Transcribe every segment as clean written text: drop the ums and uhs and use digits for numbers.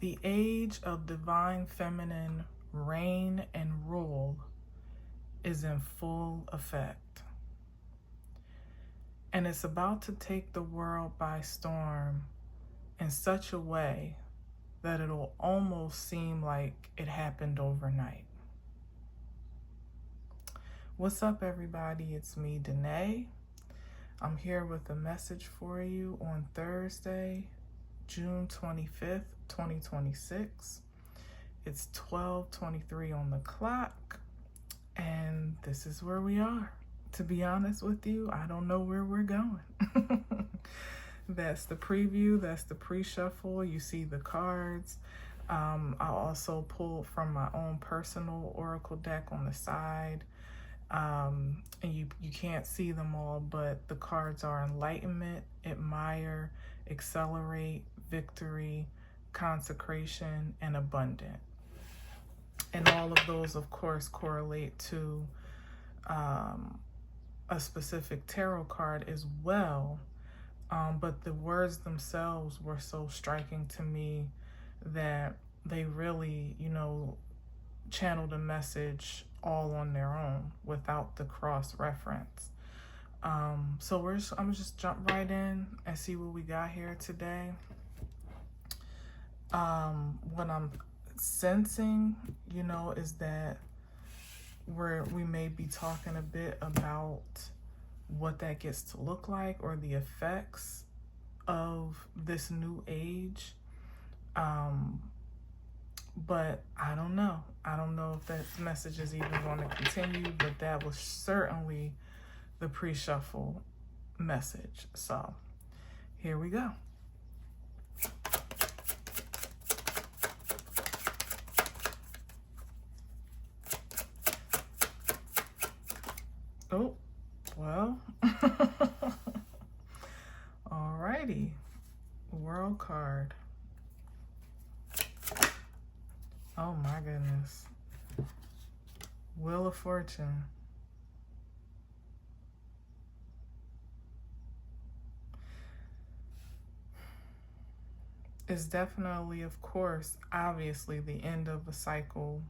The age of divine feminine reign and rule is in full effect. And it's about to take the world by storm in such a way that it'll almost seem like it happened overnight. What's up, everybody? It's me, Danae. I'm here with a message for you on Thursday, June 25th, 2026. It's 12:23 on the clock, and this is where we are. To be honest with you, I don't know where we're going. That's the preview, that's the pre-shuffle. You see the cards. I also pulled from my own personal oracle deck on the side. And you can't see them all, but the cards are enlightenment, admire, accelerate, victory, consecration, and abundant. And all of those, of course, correlate to a specific tarot card as well. But the words themselves were so striking to me that they really, channeled a message all on their own without the cross-reference. So I'm just jump right in and see what we got here today. What I'm sensing, is that we may be talking a bit about what that gets to look like or the effects of this new age. But I don't know. I don't know if that message is even going to continue, but that was certainly the pre-shuffle message. So here we go. Oh, well, alrighty, World card. Oh my goodness. Wheel of Fortune. It's definitely, of course, obviously the end of a cycle,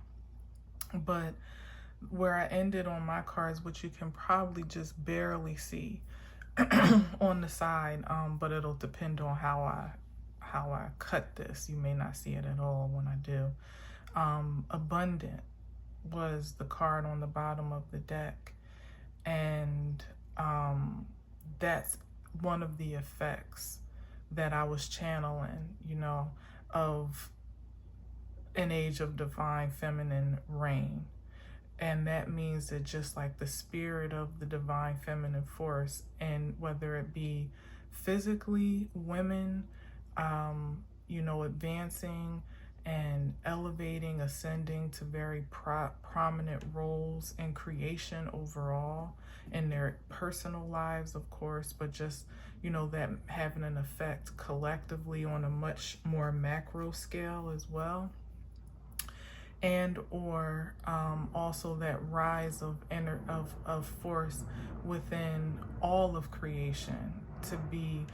but where I ended on my cards, which you can probably just barely see on the side, but it'll depend on how I cut this. You may not see it at all when I do. Abundant was the card on the bottom of the deck, and that's one of the effects that I was channeling, of an age of divine feminine reign. And that means that just like the spirit of the divine feminine force, and whether it be physically women, advancing and elevating, ascending to very prominent roles in creation overall, in their personal lives, of course, but just, that having an effect collectively on a much more macro scale as well. And or also that rise of force within all of creation to be,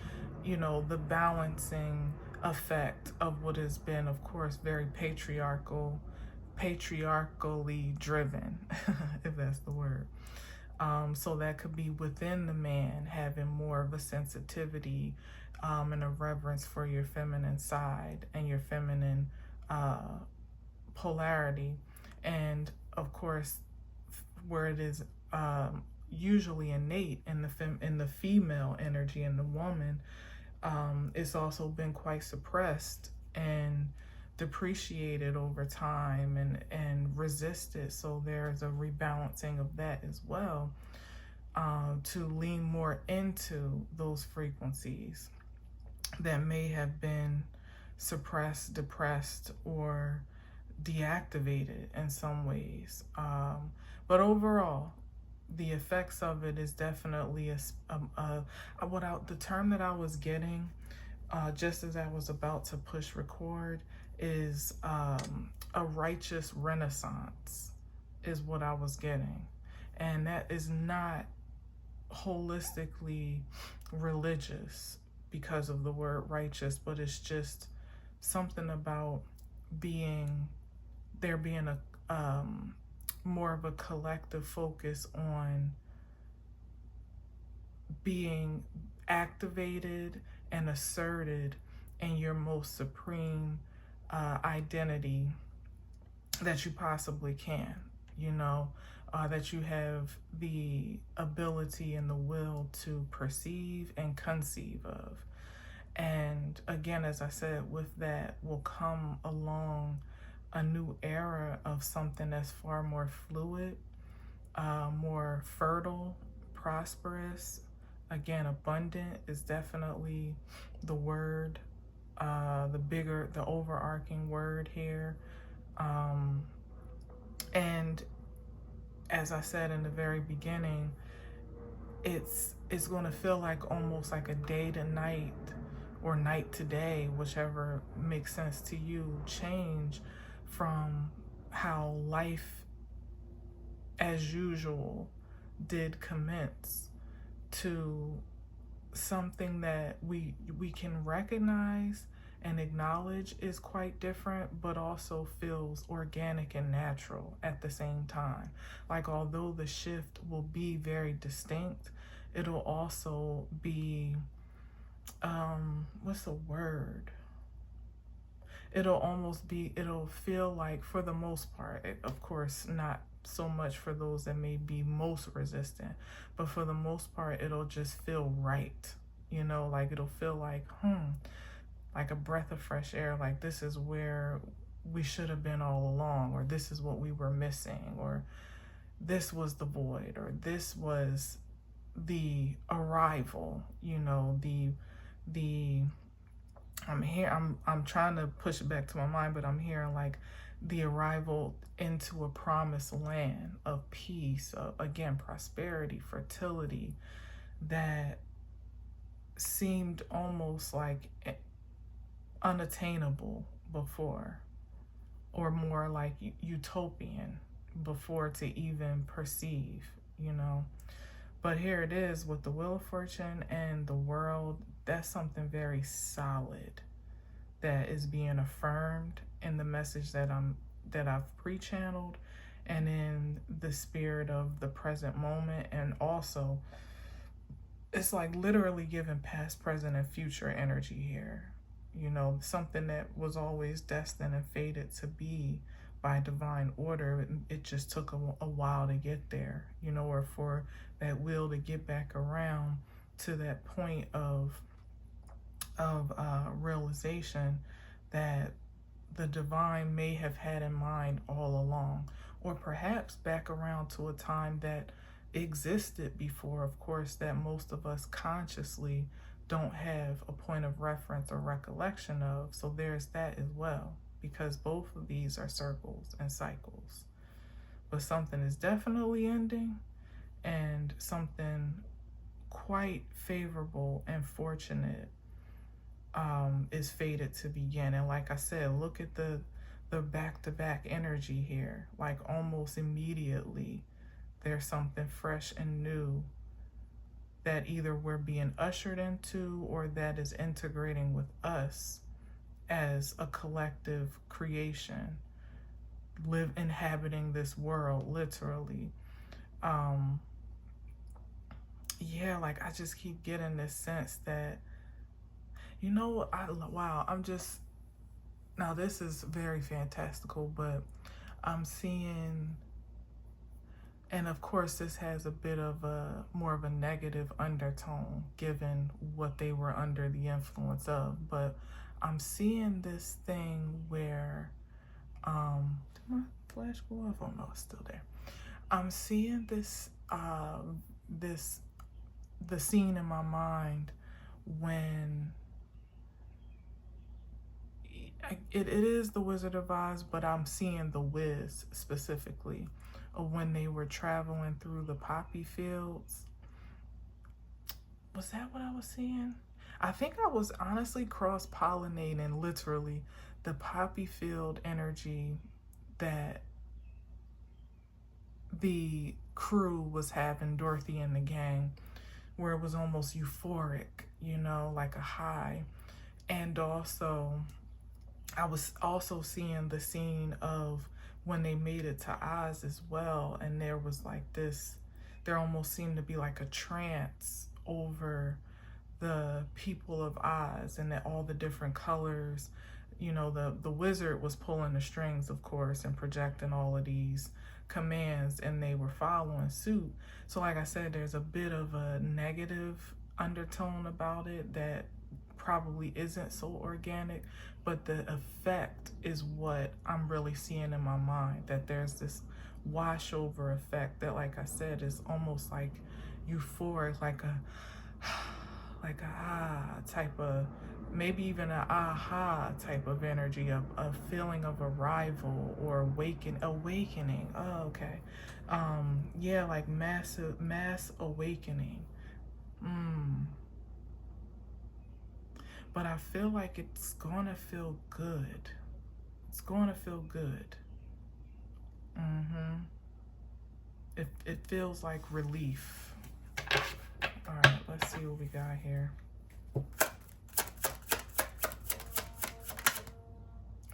the balancing effect of what has been, of course, very patriarchally driven, if that's the word. So that could be within the man having more of a sensitivity and a reverence for your feminine side and your feminine polarity, and of course where it is usually innate in the female energy in the woman, it's also been quite suppressed and depreciated over time and resisted. So there's a rebalancing of that as well, to lean more into those frequencies that may have been suppressed, depressed, or deactivated in some ways. But overall, the effects of it is definitely the term that I was getting just as I was about to push record is a righteous renaissance is what I was getting. And that is not holistically religious because of the word righteous, but it's just something about there being a more of a collective focus on being activated and asserted in your most supreme identity that you possibly can, you know, that you have the ability and the will to perceive and conceive of. And again, as I said, with that will come along a new era of something that's far more fluid, more fertile, prosperous. Again, abundant is definitely the word, the overarching word here. And as I said in the very beginning, it's going to feel like almost like a day to night or night to day, whichever makes sense to you, change from how life as usual did commence to something that we can recognize and acknowledge is quite different, but also feels organic and natural at the same time. Like, although the shift will be very distinct, it'll also be, what's the word? It'll feel like, for the most part, of course, not so much for those that may be most resistant, but for the most part, it'll just feel right. You know, like it'll feel like, like a breath of fresh air, like this is where we should have been all along, or this is what we were missing, or this was the void, or this was the arrival, you know, I'm trying to push it back to my mind, but I'm hearing like the arrival into a promised land of peace, of, again, prosperity, fertility, that seemed almost like unattainable before, or more like utopian before to even perceive, you know. But here it is with the Wheel of Fortune and the World. That's something very solid that is being affirmed in the message that I've pre-channeled, and in the spirit of the present moment. And also, it's like literally giving past, present, and future energy here. You know, something that was always destined and fated to be by divine order. It just took a while to get there, you know, or for that wheel to get back around to that point of realization that the divine may have had in mind all along, or perhaps back around to a time that existed before, of course, that most of us consciously don't have a point of reference or recollection of. So there's that as well, because both of these are circles and cycles. But something is definitely ending, and something quite favorable and fortunate is fated to begin. And like I said, look at the back-to-back energy here. Like almost immediately, there's something fresh and new that either we're being ushered into, or that is integrating with us as a collective creation, inhabiting this world, literally. Yeah, like I just keep getting this sense that, you know, now this is very fantastical, but I'm seeing, and of course this has a bit of more of a negative undertone given what they were under the influence of, but I'm seeing this thing where, did my flash go off? Oh no, it's still there. I'm seeing this, the scene in my mind when it is the Wizard of Oz, but I'm seeing the Wiz specifically, of when they were traveling through the poppy fields. Was that what I was seeing? I think I was honestly cross-pollinating literally the poppy field energy that the crew was having, Dorothy and the gang, where it was almost euphoric, you know, like a high. And also I was also seeing the scene of when they made it to Oz as well, and there was like this, there almost seemed to be like a trance over the people of Oz, and that all the different colors, you know, the wizard was pulling the strings, of course, and projecting all of these commands, and they were following suit. So like I said, there's a bit of a negative undertone about it that probably isn't so organic, but the effect is what I'm really seeing in my mind, that there's this washover effect that, like I said, is almost like euphoric, like a like a type of, maybe even an aha type of energy, of a feeling of arrival or awakening. Oh, okay. Yeah, like mass awakening. But I feel like it's gonna feel good. It's gonna feel good. It feels like relief. All right, let's see what we got here.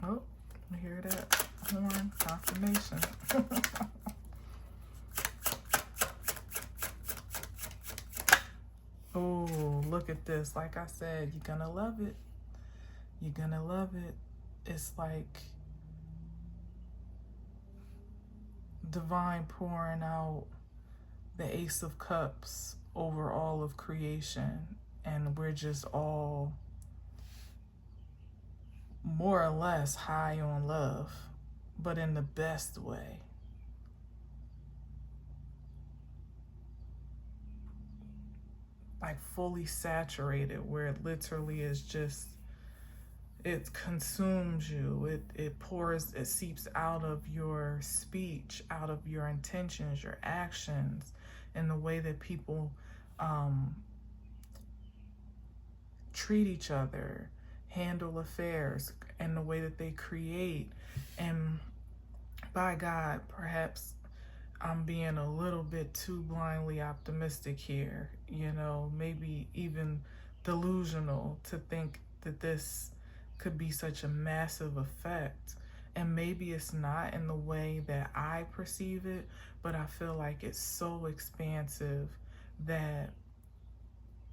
Oh, you hear that horn? Confirmation. Oh, look at this. Like I said, you're gonna love it. You're gonna love it. It's like divine pouring out the Ace of Cups over all of creation, and we're just all more or less high on love, but in the best way. Like fully saturated, where it literally is just, it consumes you. It pours, it seeps out of your speech, out of your intentions, your actions, and the way that people treat each other, handle affairs, and the way that they create. And by God, perhaps I'm being a little bit too blindly optimistic here, you know, maybe even delusional to think that this could be such a massive effect. And maybe it's not in the way that I perceive it, but I feel like it's so expansive that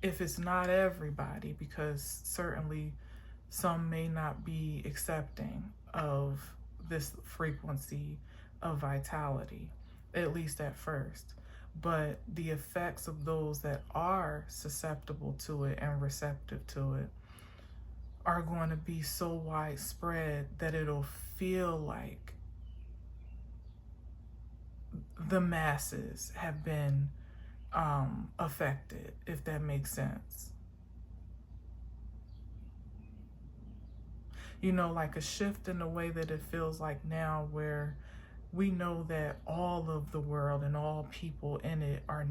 if it's not everybody, because certainly some may not be accepting of this frequency of vitality, at least at first, but the effects of those that are susceptible to it and receptive to it are going to be so widespread that it'll feel like the masses have been affected, if that makes sense. You know, like a shift in the way that it feels like now, where we know that all of the world and all people in it are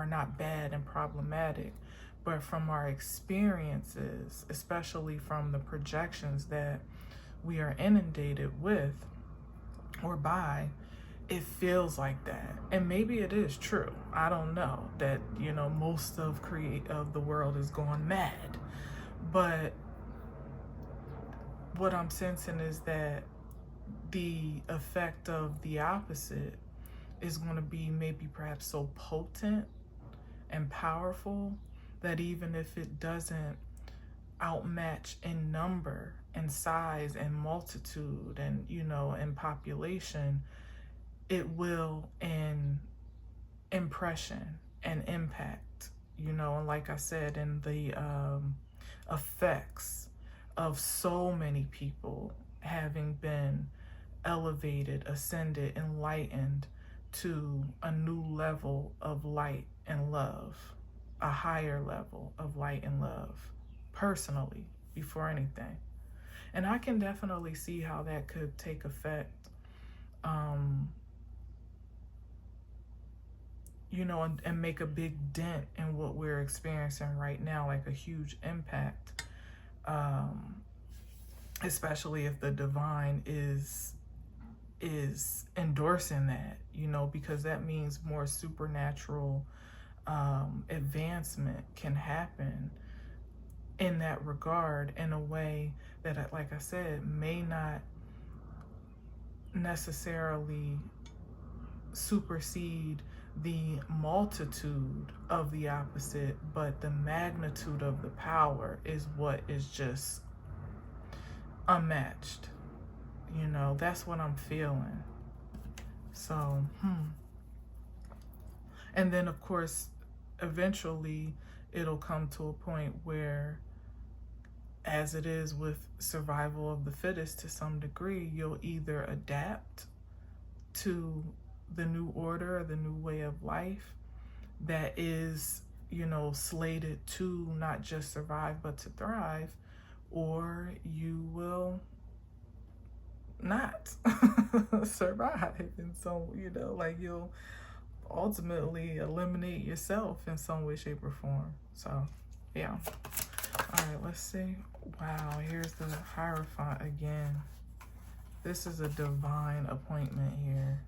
not bad and problematic, but from our experiences, especially from the projections that we are inundated with or by, it feels like that. And maybe it is true. I don't know that, you know, most of the world is going mad, but what I'm sensing is that the effect of the opposite is going to be maybe perhaps so potent and powerful that even if it doesn't outmatch in number and size and multitude and, you know, and population, it will in impression and impact, you know. And like I said, in the effects of so many people having been elevated, ascended, enlightened to a new level of light and love, a higher level of light and love, personally, before anything. And I can definitely see how that could take effect, you know, and make a big dent in what we're experiencing right now, like a huge impact, especially if the divine is endorsing that, you know, because that means more supernatural advancement can happen in that regard, in a way that, like I said, may not necessarily supersede the multitude of the opposite, but the magnitude of the power is what is just unmatched. You know, that's what I'm feeling. So, and then of course, eventually it'll come to a point where, as it is with survival of the fittest to some degree, you'll either adapt to the new order, the new way of life that is, you know, slated to not just survive but to thrive, or you will not survive. And so, you know, like, you'll ultimately eliminate yourself in some way, shape, or form. So, yeah. All right, let's see. Wow, here's the Hierophant again. This is a divine appointment here.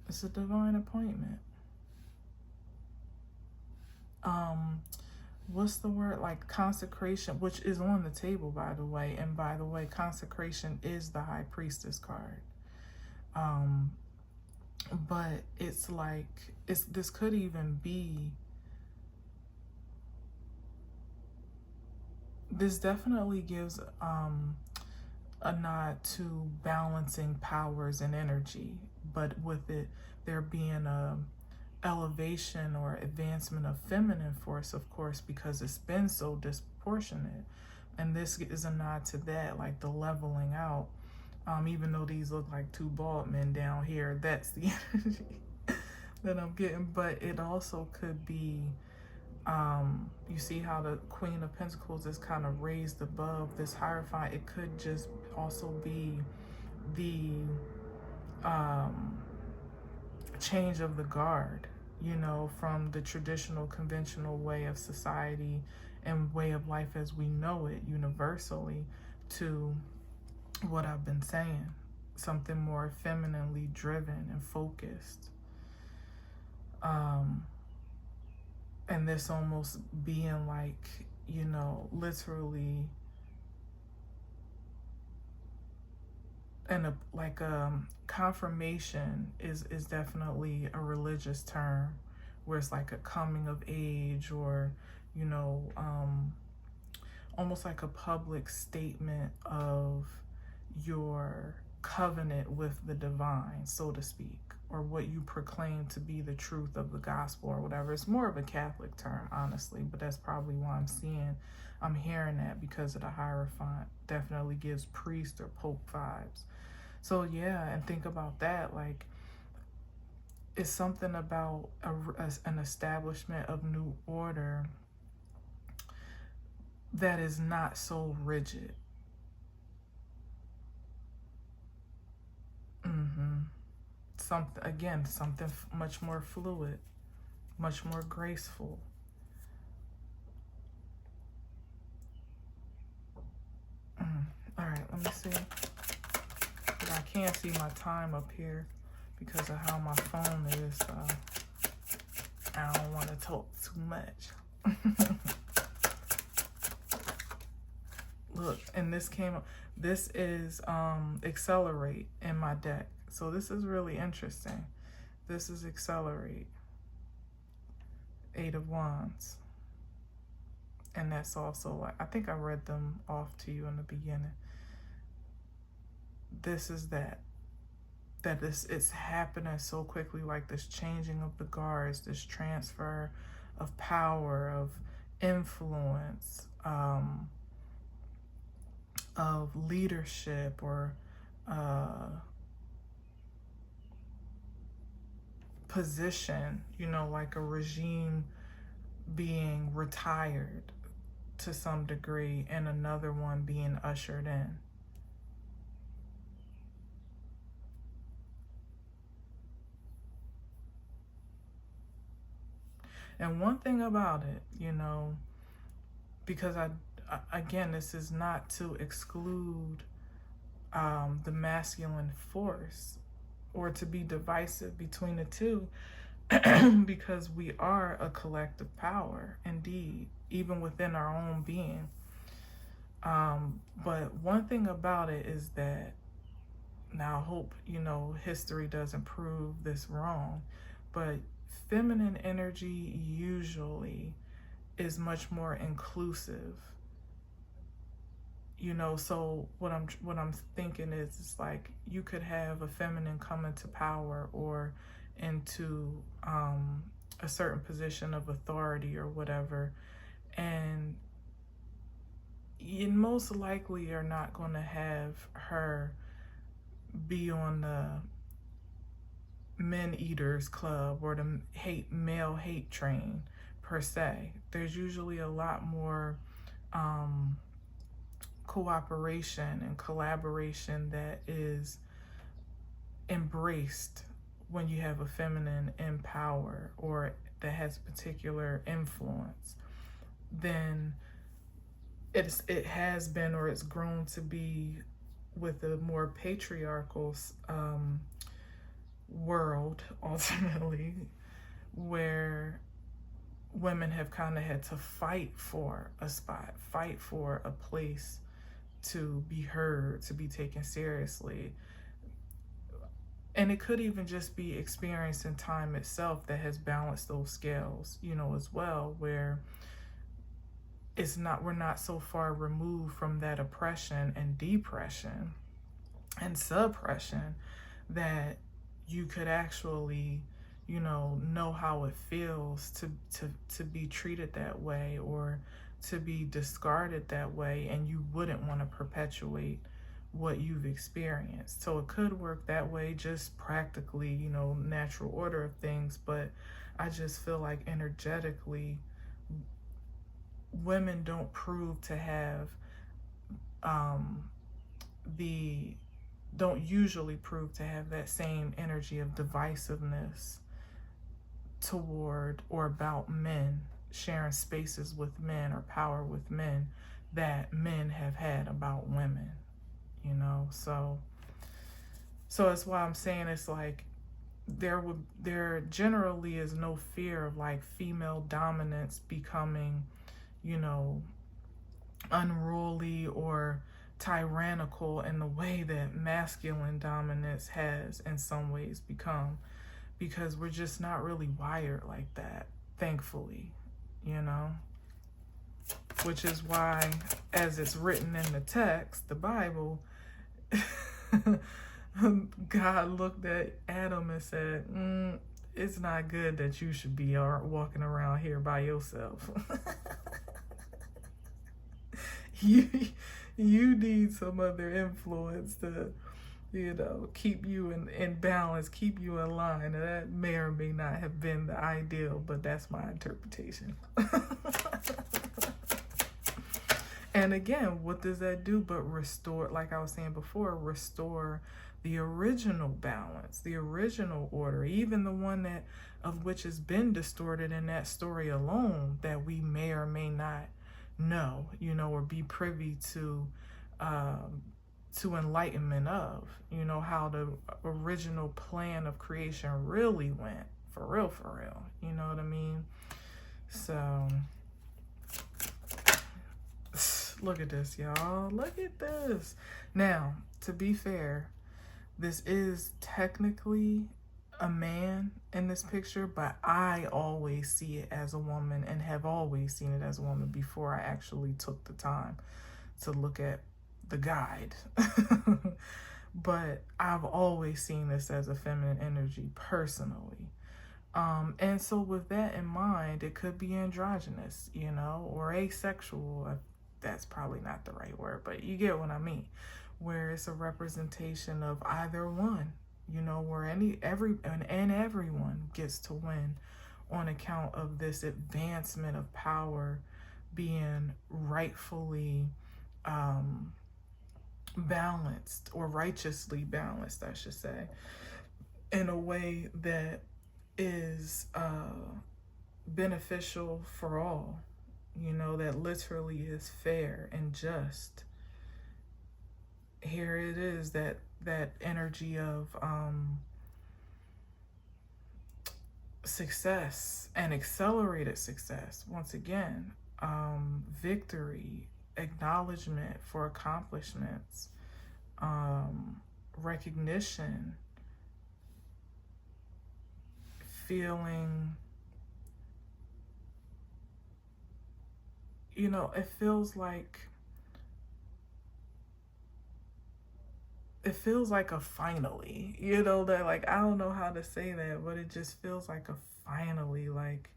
It's a divine appointment. What's the word? Like consecration, which is on the table, by the way. And by the way, consecration is the High Priestess card. But it's like, this could even be, this definitely gives a nod to balancing powers and energy, but with it there being a elevation or advancement of feminine force, of course, because it's been so disproportionate. And this is a nod to that, like the leveling out. Even though these look like two bald men down here, that's the energy that I'm getting. But it also could be, you see how the Queen of Pentacles is kind of raised above this Hierophant. It could just also be the change of the guard, you know, from the traditional, conventional way of society and way of life as we know it universally, to what I've been saying, something more femininely driven and focused. And this almost being like, you know, literally, and confirmation is definitely a religious term, where it's like a coming of age, or, you know, almost like a public statement of your covenant with the divine, so to speak, or what you proclaim to be the truth of the gospel or whatever. It's more of a Catholic term, honestly, but that's probably why I'm hearing that, because of the Hierophant. Definitely gives priest or pope vibes. So yeah, and think about that, like, it's something about an establishment of new order that is not so rigid. Something much more fluid, much more graceful. All right, let me see. I can't see my time up here because of how my phone is. I don't want to talk too much. Look, and this came up. This is Accelerate in my deck. So this is really interesting. This is Accelerate. 8 of Wands. And that's also, like, I think I read them off to you in the beginning. This is that it's happening so quickly, like this changing of the guards, this transfer of power, of influence, of leadership, or position, you know, like a regime being retired to some degree and another one being ushered in. And one thing about it, you know, because again, this is not to exclude the masculine force or to be divisive between the two, because we are a collective power, indeed. even within our own being. But one thing about it is that, now I hope, history doesn't prove this wrong, but feminine energy usually is much more inclusive. So what I'm thinking is, it's like you could have a feminine come into power or into a certain position of authority or whatever, and you most likely are not going to have her be on the men eaters club or the male hate train per se. There's usually a lot more cooperation and collaboration that is embraced when you have a feminine in power or that has particular influence. Then it has been, or it's grown to be, with a more patriarchal world ultimately, where women have kind of had to fight for a spot, fight for a place to be heard, to be taken seriously. And it could even just be experience and time itself that has balanced those scales, as well, where we're not so far removed from that oppression and depression and suppression that you could actually, know how it feels to be treated that way or to be discarded that way, and you wouldn't want to perpetuate what you've experienced. So it could work that way, just practically, natural order of things. But I just feel like energetically, women don't prove to have don't usually prove to have that same energy of divisiveness toward or about men, sharing spaces with men or power with men, that men have had about women, so that's why I'm saying it's like there generally is no fear of like female dominance becoming, unruly or tyrannical in the way that masculine dominance has in some ways become, because we're just not really wired like that, thankfully, which is why, as it's written in the text, the Bible, God looked at Adam and said, it's not good that you should be walking around here by yourself. You need some other influence to, keep you in balance, keep you in line. And that may or may not have been the ideal, but that's my interpretation. And again, what does that do but restore, like I was saying before, restore the original balance, the original order, even the one of which has been distorted in that story alone, that we may or may not know, or be privy to enlightenment of, how the original plan of creation really went, for real, you know what I mean? So look at this, y'all. Look at this. Now, to be fair, this is technically a man in this picture, but I always see it as a woman and have always seen it as a woman before I actually took the time to look at the guide. But I've always seen this as a feminine energy personally. And so with that in mind, it could be androgynous, or asexual. That's probably not the right word, but you get what I mean, where it's a representation of either one, where everyone gets to win on account of this advancement of power being rightfully balanced, or righteously balanced, I should say, in a way that is beneficial for all, that literally is fair and just. Here it is, that energy of success and accelerated success, once again, victory, acknowledgement for accomplishments, recognition, feeling, it feels like a finally, that, like, I don't know how to say that, but it just feels like a finally, like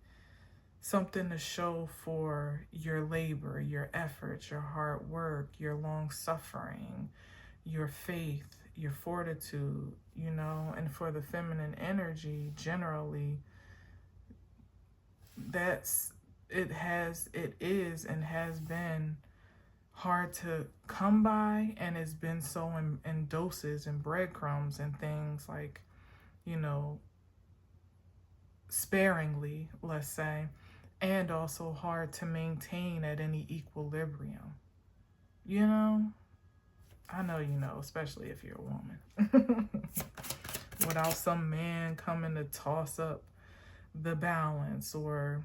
something to show for your labor, your efforts, your hard work, your long suffering, your faith, your fortitude, and for the feminine energy generally, it is and has been hard to come by, and it's been so in doses and breadcrumbs and things, like, sparingly, let's say, and also hard to maintain at any equilibrium. I know especially if you're a woman. Without some man coming to toss up the balance or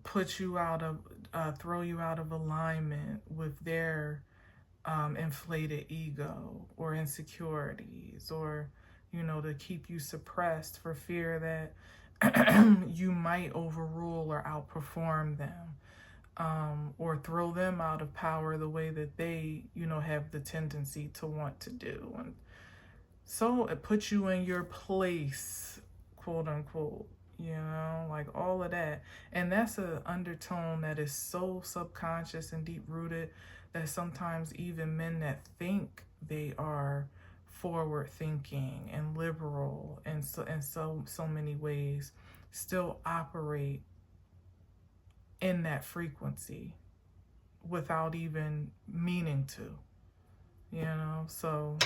put you out of, throw you out of alignment with their inflated ego or insecurities, or, to keep you suppressed for fear that you might overrule or outperform them, or throw them out of power the way that they, have the tendency to want to do. And so it puts you in your place, quote unquote, like all of that. And that's an undertone that is so subconscious and deep rooted that sometimes even men that think they are forward thinking and liberal and so many ways still operate in that frequency without even meaning to, so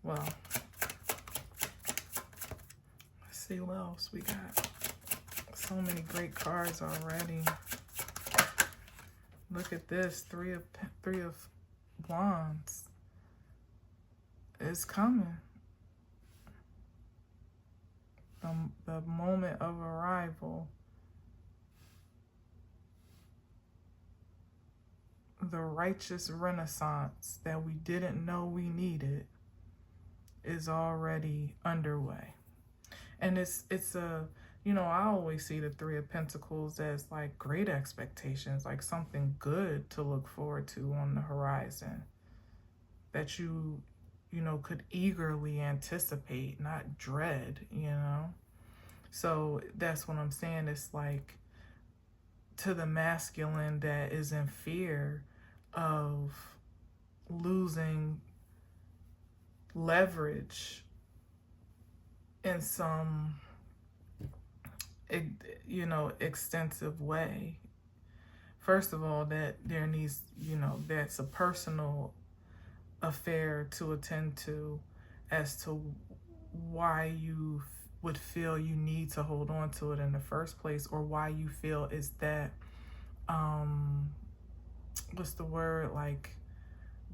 well, let's see what else we got. So many great cards already. Look at this, three of Wands. It's coming. The moment of arrival. The righteous renaissance that we didn't know we needed is already underway. And it's a, I always see the Three of Pentacles as like great expectations, like something good to look forward to on the horizon that you could eagerly anticipate, not dread, So that's what I'm saying. It's like, to the masculine that is in fear of losing leverage in some, extensive way. First of all, that there needs, that's a personal affair to attend to as to why you would feel you need to hold on to it in the first place, or why you feel is that, what's the word, like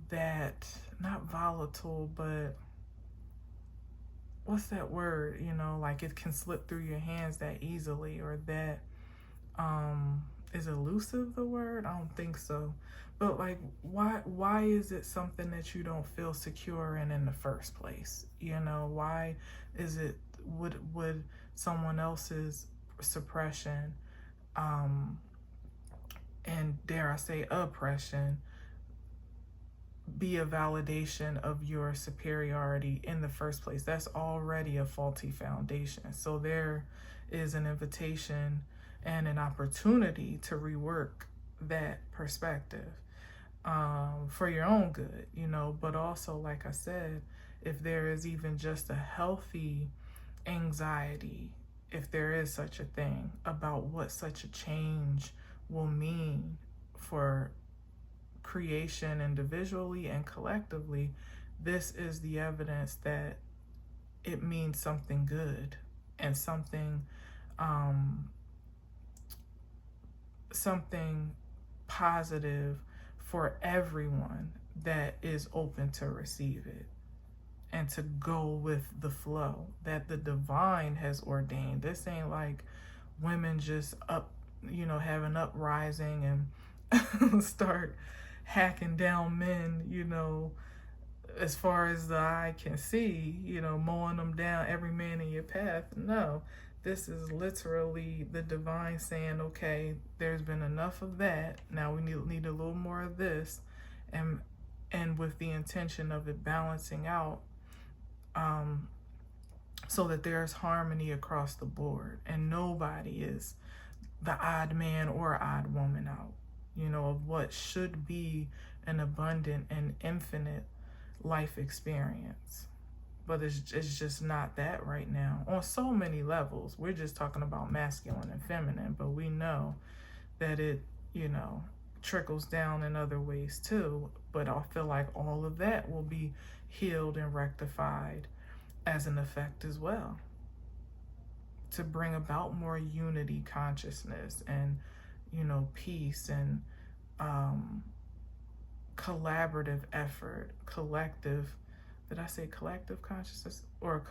that, not volatile, but what's that word, like it can slip through your hands that easily, or that, is elusive the word? I don't think so. But like, why is it something that you don't feel secure in the first place? Why is it, would someone else's suppression, and dare I say oppression, be a validation of your superiority in the first place? That's already a faulty foundation. So there is an invitation and an opportunity to rework that perspective, for your own good, but also, like I said, if there is even just a healthy anxiety, if there is such a thing, about what such a change will mean for creation individually and collectively, this is the evidence that it means something good and something positive for everyone that is open to receive it. and to go with the flow that the divine has ordained. This ain't like women just have an uprising and start hacking down men, as far as the eye can see, mowing them down, every man in your path. No, this is literally the divine saying, okay, there's been enough of that. Now we need a little more of this, and with the intention of it balancing out, so that there's harmony across the board and nobody is the odd man or odd woman out, of what should be an abundant and infinite life experience. But it's just not that right now on so many levels. We're just talking about masculine and feminine, but we know that it, trickles down in other ways too. But I feel like all of that will be healed and rectified as an effect as well, to bring about more unity consciousness and, peace and collaborative effort, did I say collective consciousness? Or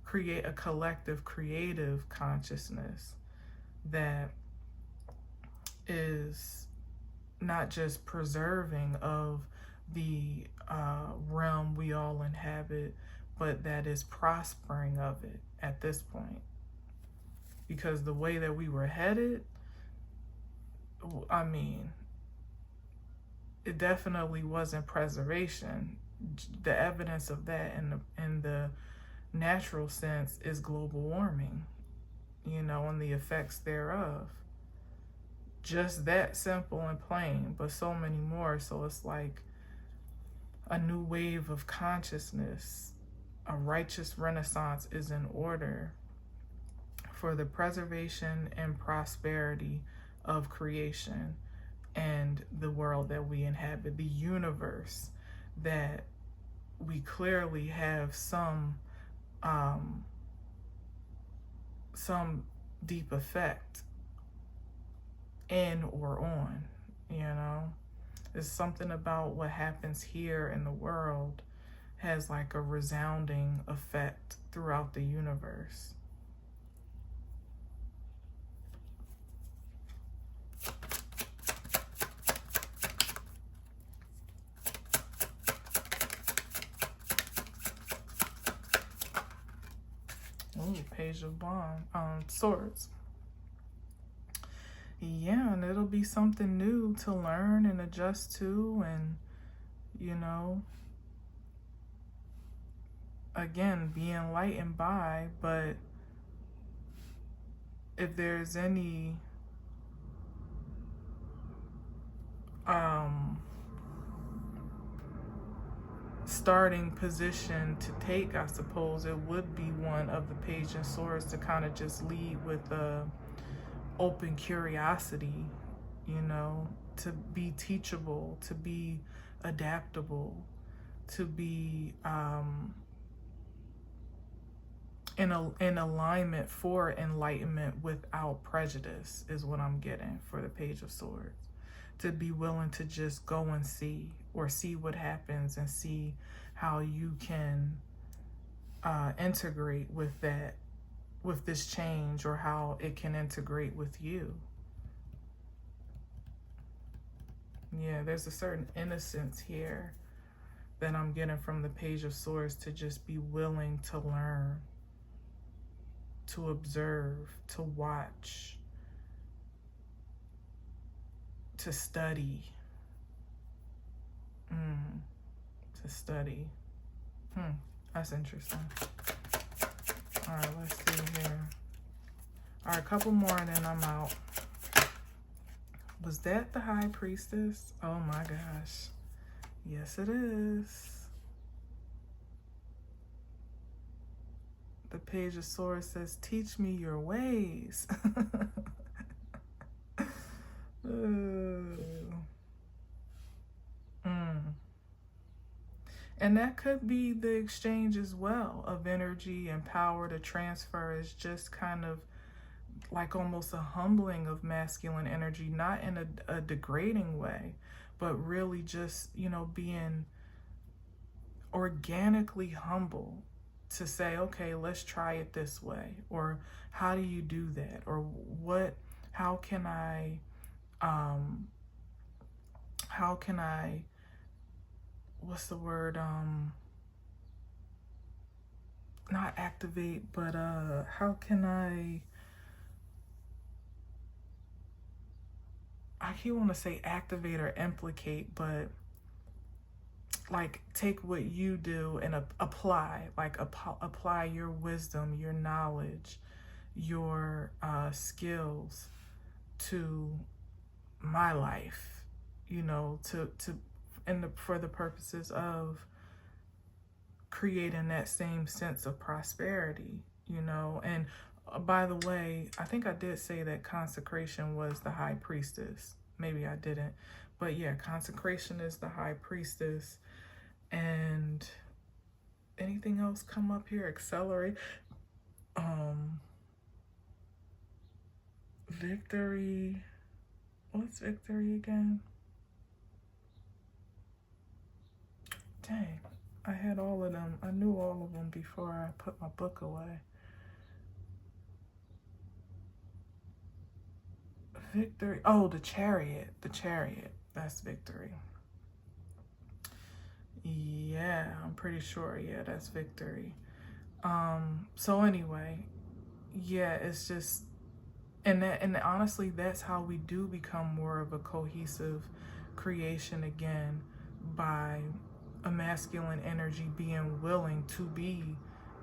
create a collective creative consciousness that is not just preserving of the realm we all inhabit, but that is prospering of it at this point. Because the way that we were headed, it definitely wasn't preservation. The evidence of that in the natural sense is global warming, and the effects thereof. Just that simple and plain, but so many more. So it's like a new wave of consciousness, a righteous renaissance is in order for the preservation and prosperity of creation and the world that we inhabit, the universe that we clearly have some deep effect in or on, There's something about what happens here in the world has like a resounding effect throughout the universe. Ooh, Page of Swords. Yeah, and it'll be something new to learn and adjust to, and again, be enlightened by. But if there's any starting position to take, I suppose it would be one of the Page of Swords, to kind of just lead with open curiosity, to be teachable, to be adaptable, to be in alignment for enlightenment without prejudice is what I'm getting for the Page of Swords. To be willing to just go and see, or see what happens and see how you can integrate with that, with this change, or how it can integrate with you. Yeah, there's a certain innocence here that I'm getting from the Page of Swords, to just be willing to learn, to observe, to watch, to study. To study. That's interesting. All right, let's see here. All right, a couple more and then I'm out. Was that the High Priestess? Oh my gosh. Yes, it is. The Page of Swords says, teach me your ways. And that could be the exchange as well, of energy and power to transfer. Is just kind of like almost a humbling of masculine energy, not in a degrading way, but really just, being organically humble to say, okay, let's try it this way, or how do you do that, or how can I how can I what's the word, not activate, but how can I keep want to say activate or implicate, but like take what you do and apply, like apply your wisdom, your knowledge, your skills to my life, you know, for the purposes of creating that same sense of prosperity, you know. And by the way, I think I did say that consecration was the high priestess. Maybe I didn't. But yeah, consecration is the high priestess. And anything else come up here? Accelerate. Victory. What's victory again? Dang. I had all of them. I knew all of them before I put my book away. Victory. Oh, the chariot. The chariot. That's victory. Yeah, I'm pretty sure. Yeah, that's victory. So anyway, yeah, it's just, and honestly, that's how we do become more of a cohesive creation again, by a masculine energy being willing to be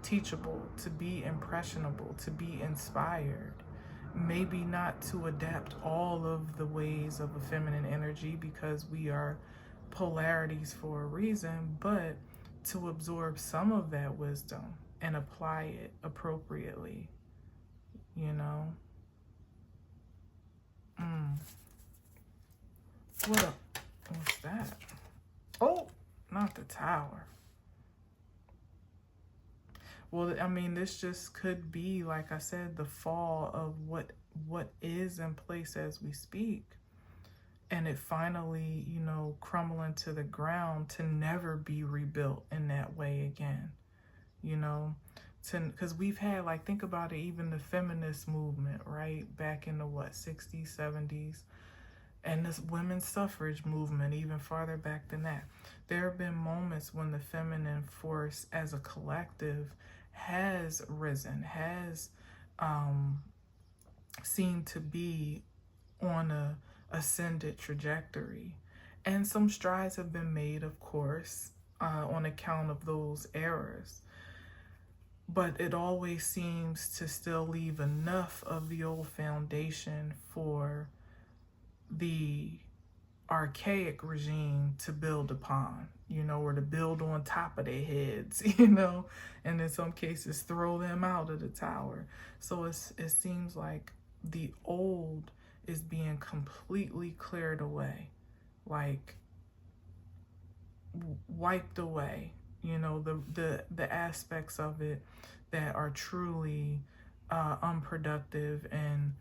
teachable, to be impressionable, to be inspired. Maybe not to adapt all of the ways of a feminine energy, because we are polarities for a reason, but to absorb some of that wisdom and apply it appropriately, you know. What's that? Oh, not the tower. Well, I mean, this just could be, like I said, the fall of what is in place as we speak, and it finally, you know, crumbling to the ground to never be rebuilt in that way again, you know. Because we've had, like, think about it, even the feminist movement, right, back in the 60s, 70s, and this women's suffrage movement even farther back than that. There have been moments when the feminine force as a collective has risen, has seemed to be on a ascended trajectory. And some strides have been made, of course, on account of those errors. But it always seems to still leave enough of the old foundation for the archaic regime to build upon, you know, or to build on top of their heads, you know, and in some cases throw them out of the tower. So it seems like the old is being completely cleared away, like wiped away, you know, the aspects of it that are truly unproductive and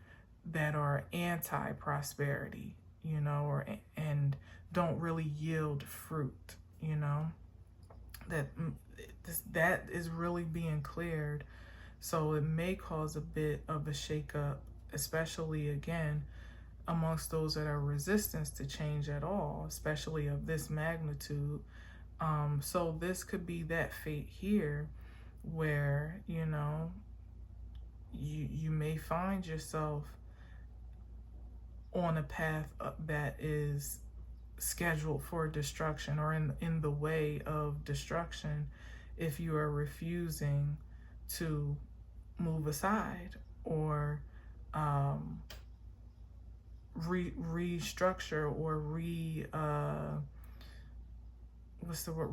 that are anti-prosperity, you know, and don't really yield fruit, you know, that is really being cleared. So it may cause a bit of a shakeup, especially again amongst those that are resistant to change at all, especially of this magnitude. So this could be that fate here, where, you know, you may find yourself on a path that is scheduled for destruction, or in the way of destruction, if you are refusing to move aside, or restructure, or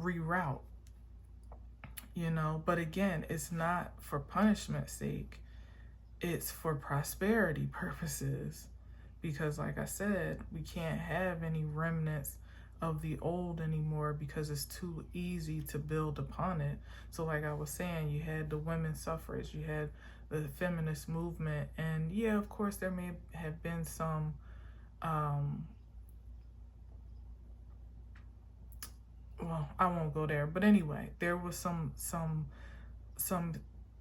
reroute, you know. But again, it's not for punishment's sake, it's for prosperity purposes, because like I said, we can't have any remnants of the old anymore, because it's too easy to build upon it. So like I was saying, you had the women's suffrage, you had the feminist movement, and yeah, of course there may have been some well, I won't go there, but anyway, there was some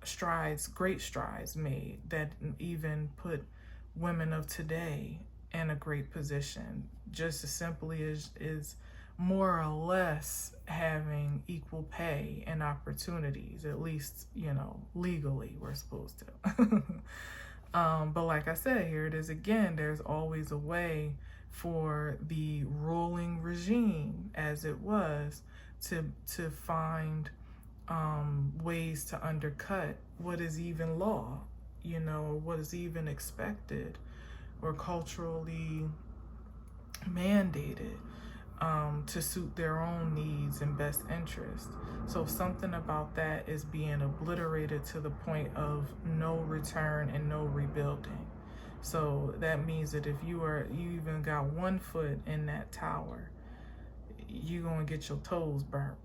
strides, great strides made that even put women of today in a great position, just as simply as more or less having equal pay and opportunities, at least, legally we're supposed to. But like I said, here it is again, there's always a way for the ruling regime, as it was, to find ways to undercut what is even law, what is even expected or culturally mandated, to suit their own needs and best interest. So something about that is being obliterated to the point of no return and no rebuilding. So that means that if you even got 1 foot in that tower, you're gonna get your toes burnt.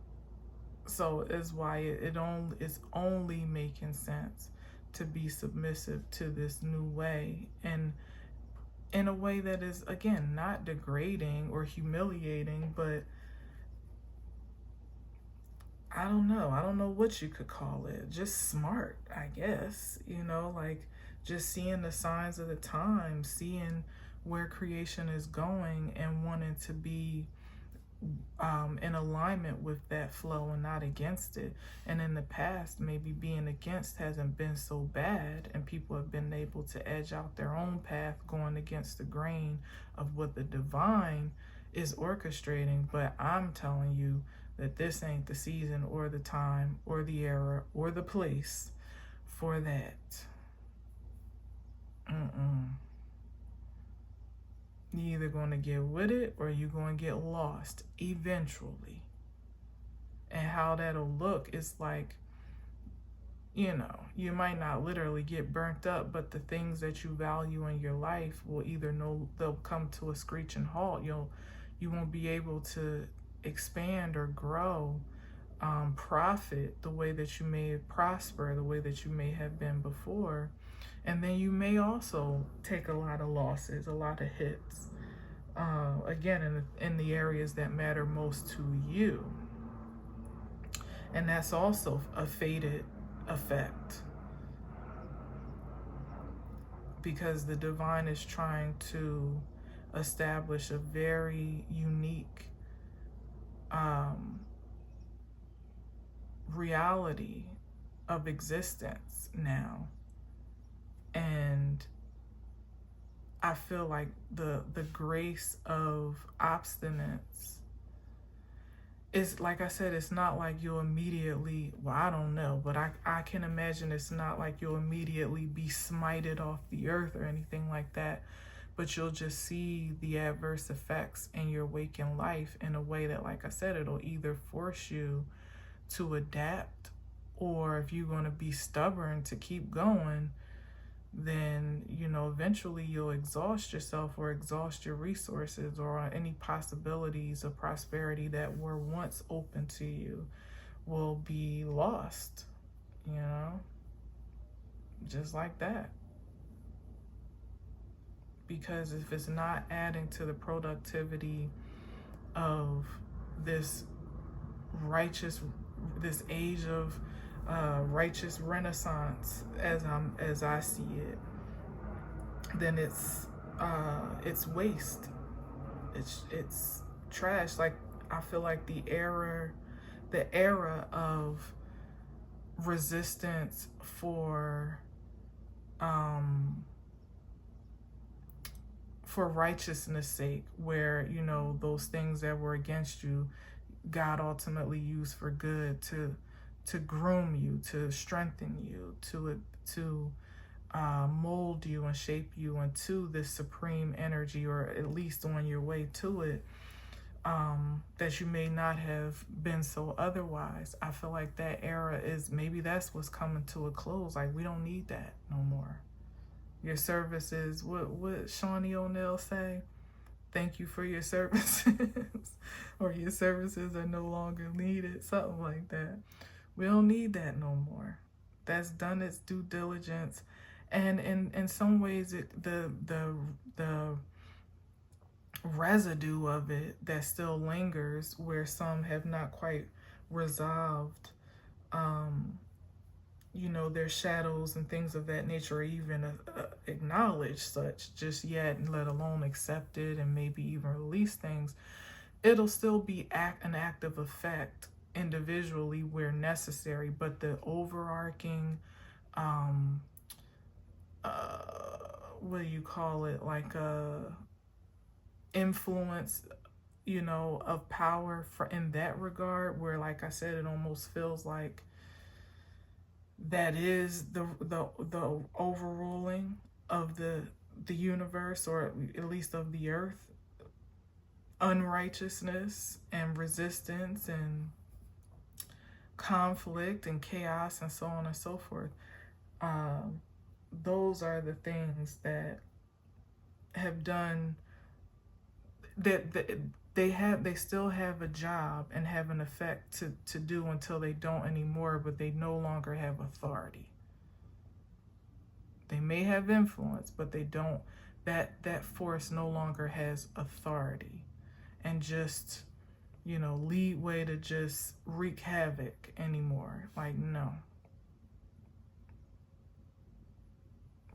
So it's why it's only making sense to be submissive to this new way, and in a way that is, again, not degrading or humiliating, but I don't know what you could call it, just smart, I guess, like just seeing the signs of the time, seeing where creation is going and wanting to be in alignment with that flow and not against it. And in the past, maybe being against hasn't been so bad, and people have been able to edge out their own path going against the grain of what the divine is orchestrating. But I'm telling you that this ain't the season or the time or the era or the place for that. You're either going to get with it or you're going to get lost eventually. And how that'll look is like, you might not literally get burnt up, but the things that you value in your life will either they'll come to a screeching halt. You won't be able to expand or grow, profit the way that you may prosper, the way that you may have been before. And then you may also take a lot of losses, a lot of hits, again, in the areas that matter most to you. And that's also a fated effect, because the divine is trying to establish a very unique reality of existence now. And I feel like the grace of abstinence is, like I said, it's not like you'll immediately, well, I don't know, but I can imagine it's not like you'll immediately be smited off the earth or anything like that, but you'll just see the adverse effects in your waking life in a way that, like I said, it'll either force you to adapt, or if you're going to be stubborn to keep going, then eventually you'll exhaust yourself or exhaust your resources, or any possibilities of prosperity that were once open to you will be lost, just like that. Because if it's not adding to the productivity of this age of righteous renaissance, as I see it, then it's waste. It's trash. Like, I feel like the era of resistance for righteousness' sake, where those things that were against you, God ultimately used for good to groom you, to strengthen you, to mold you and shape you into this supreme energy, or at least on your way to it, that you may not have been so otherwise. I feel like that era maybe that's what's coming to a close. Like, we don't need that no more. Your services, what Shawnee O'Neal say? Thank you for your services. Or your services are no longer needed, something like that. We don't need that no more. That's done its due diligence. And in some ways, the residue of it that still lingers, where some have not quite resolved, you know, their shadows and things of that nature, or even acknowledge such just yet, let alone accept it and maybe even release things. It'll still be an active effect individually where necessary, but the overarching um what do you call it, like influence, you know, of power for in that regard, where, like I said, it almost feels like that is the overruling of the universe, or at least of the earth. Unrighteousness and resistance and conflict and chaos and so on and so forth. Um, those are the things that have done that they still have a job and have an effect to do until they don't anymore, but they no longer have authority. They may have influence, but they don't, that force no longer has authority and just, you know, lead way to just wreak havoc anymore. Like, no,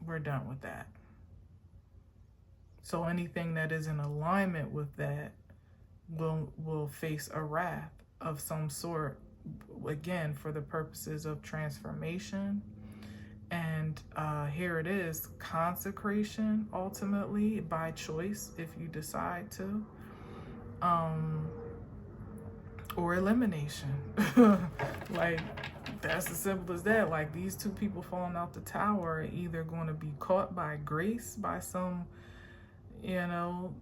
we're done with that. So anything that is in alignment with that will face a wrath of some sort, again, for the purposes of transformation. And here it is, consecration, ultimately, by choice, if you decide to, or elimination. Like, that's as simple as that. Like, these two people falling out the tower are either going to be caught by grace, by some, you know,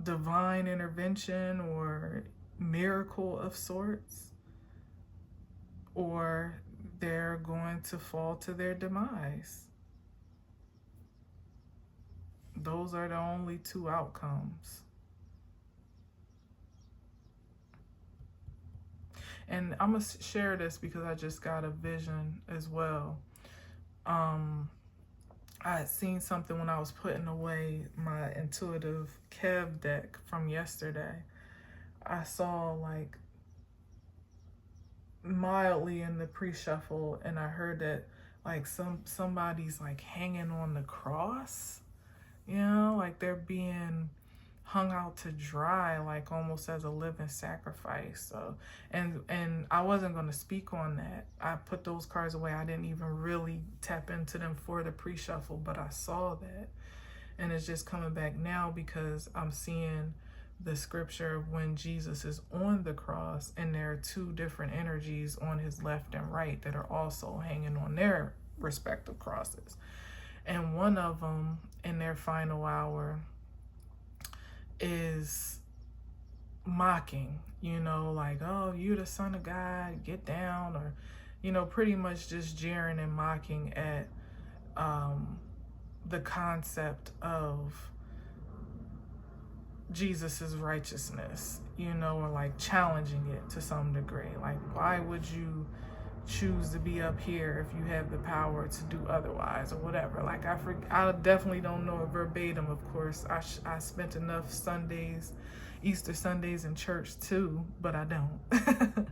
divine intervention or miracle of sorts, or they're going to fall to their demise. Those are the only two outcomes. And I'm going to share this because I just got a vision as well. I had seen something when I was putting away my intuitive Kev deck from yesterday. I saw, like, mildly in the pre-shuffle, and I heard that, like, somebody's like hanging on the cross, you know, like they're being hung out to dry, like almost as a living sacrifice. So, and I wasn't going to speak on that. I put those cards away. I didn't even really tap into them for the pre-shuffle, but I saw that, and it's just coming back now because I'm seeing the scripture of when Jesus is on the cross, and there are two different energies on his left and right that are also hanging on their respective crosses. And one of them, in their final hour, is mocking, you know, like, oh, you the son of God, get down, or, you know, pretty much just jeering and mocking at the concept of Jesus's righteousness, you know, or like challenging it to some degree. Like, why would you choose to be up here if you have the power to do otherwise, or whatever? Like, I definitely don't know it verbatim. Of course, I spent enough Sundays, Easter Sundays in church too, but I don't.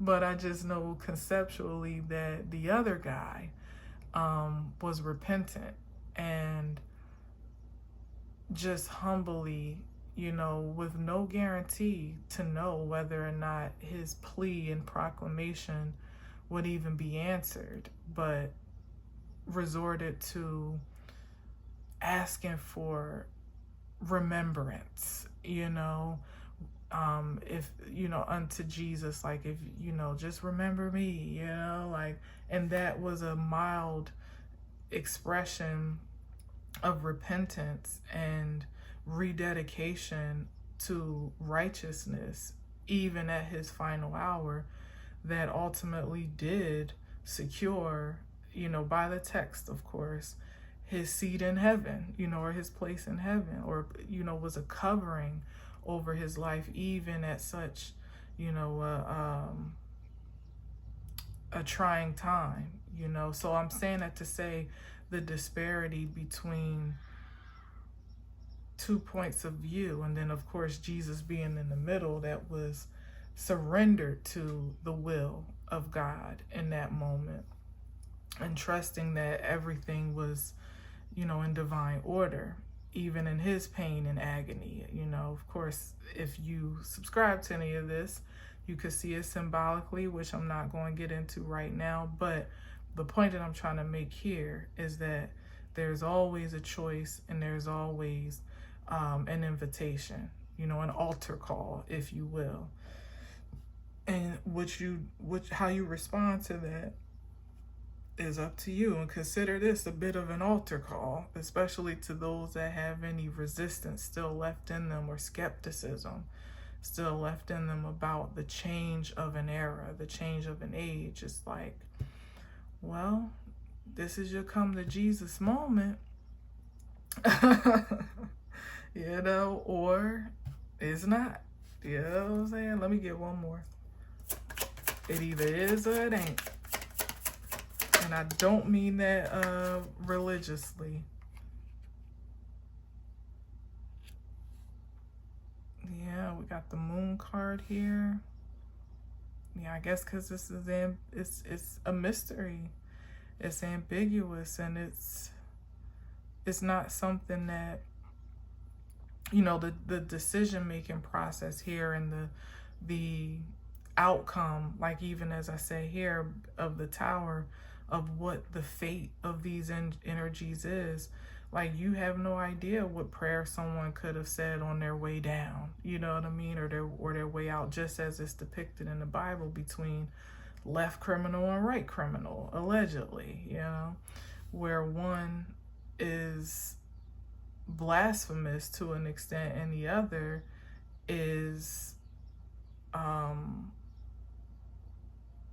But I just know conceptually that the other guy was repentant and just humbly, you know, with no guarantee to know whether or not his plea and proclamation would even be answered, but resorted to asking for remembrance, you know, if, you know, unto Jesus, like, if, you know, just remember me, you know, like, and that was a mild expression of repentance and rededication to righteousness, even at his final hour, that ultimately did secure, you know, by the text, of course, his seat in heaven, you know, or his place in heaven, or, you know, was a covering over his life, even at such, you know, a trying time, you know. So I'm saying that to say the disparity between two points of view. And then, of course, Jesus being in the middle, that was surrendered to the will of God in that moment, and trusting that everything was, in divine order, even in his pain and agony. Of course, if you subscribe to any of this, you could see it symbolically, which I'm not going to get into right now. But the point that I'm trying to make here is that there's always a choice, and there's always an invitation, an altar call, if you will. And how you respond to that is up to you. And consider this a bit of an altar call, especially to those that have any resistance still left in them, or skepticism still left in them about the change of an era, the change of an age. It's like, well, this is your come to Jesus moment. Or it's not. You know what I'm saying? Let me get one more. It either is or it ain't. And I don't mean that religiously. Yeah, we got the moon card here. Yeah, I guess because this is it's a mystery. It's ambiguous, and it's not something that, the decision-making process here, and the outcome, like even as I say here, of the Tower, of what the fate of these energies is. Like, you have no idea what prayer someone could have said on their way down, you know what I mean, or their way out, just as it's depicted in the Bible between left criminal and right criminal, allegedly, where one is blasphemous to an extent and the other is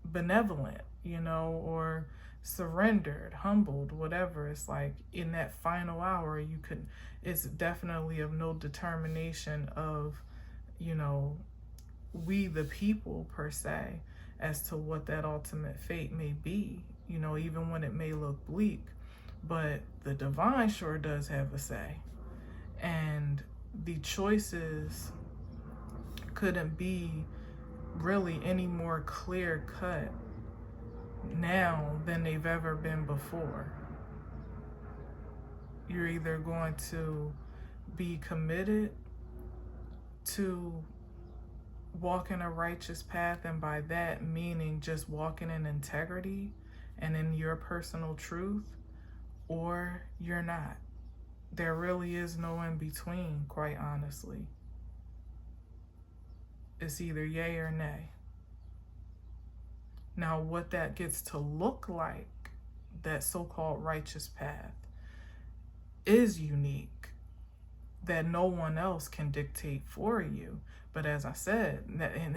benevolent, or surrendered, humbled, whatever. It's like in that final hour, it's definitely of no determination of, we the people per se, as to what that ultimate fate may be, even when it may look bleak. But the divine sure does have a say. And the choices couldn't be really any more clear cut now than they've ever been before. You're either going to be committed to walking a righteous path, and by that meaning just walking in integrity and in your personal truth, or you're not. There really is no in between, quite honestly. It's either yay or nay. Now, what that gets to look like, that so-called righteous path, is unique, that no one else can dictate for you. But as I said,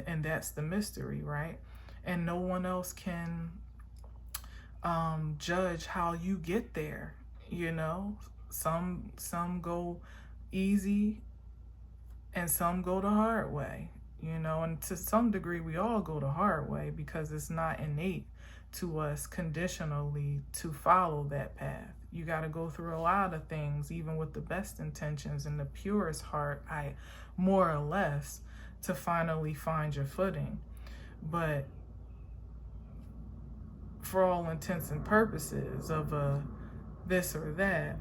and that's the mystery, right? And no one else can judge how you get there. Some go easy and some go the hard way. And to some degree, we all go the hard way, because it's not innate to us conditionally to follow that path. You got to go through a lot of things, even with the best intentions and the purest heart, more or less, to finally find your footing. But for all intents and purposes of this or that,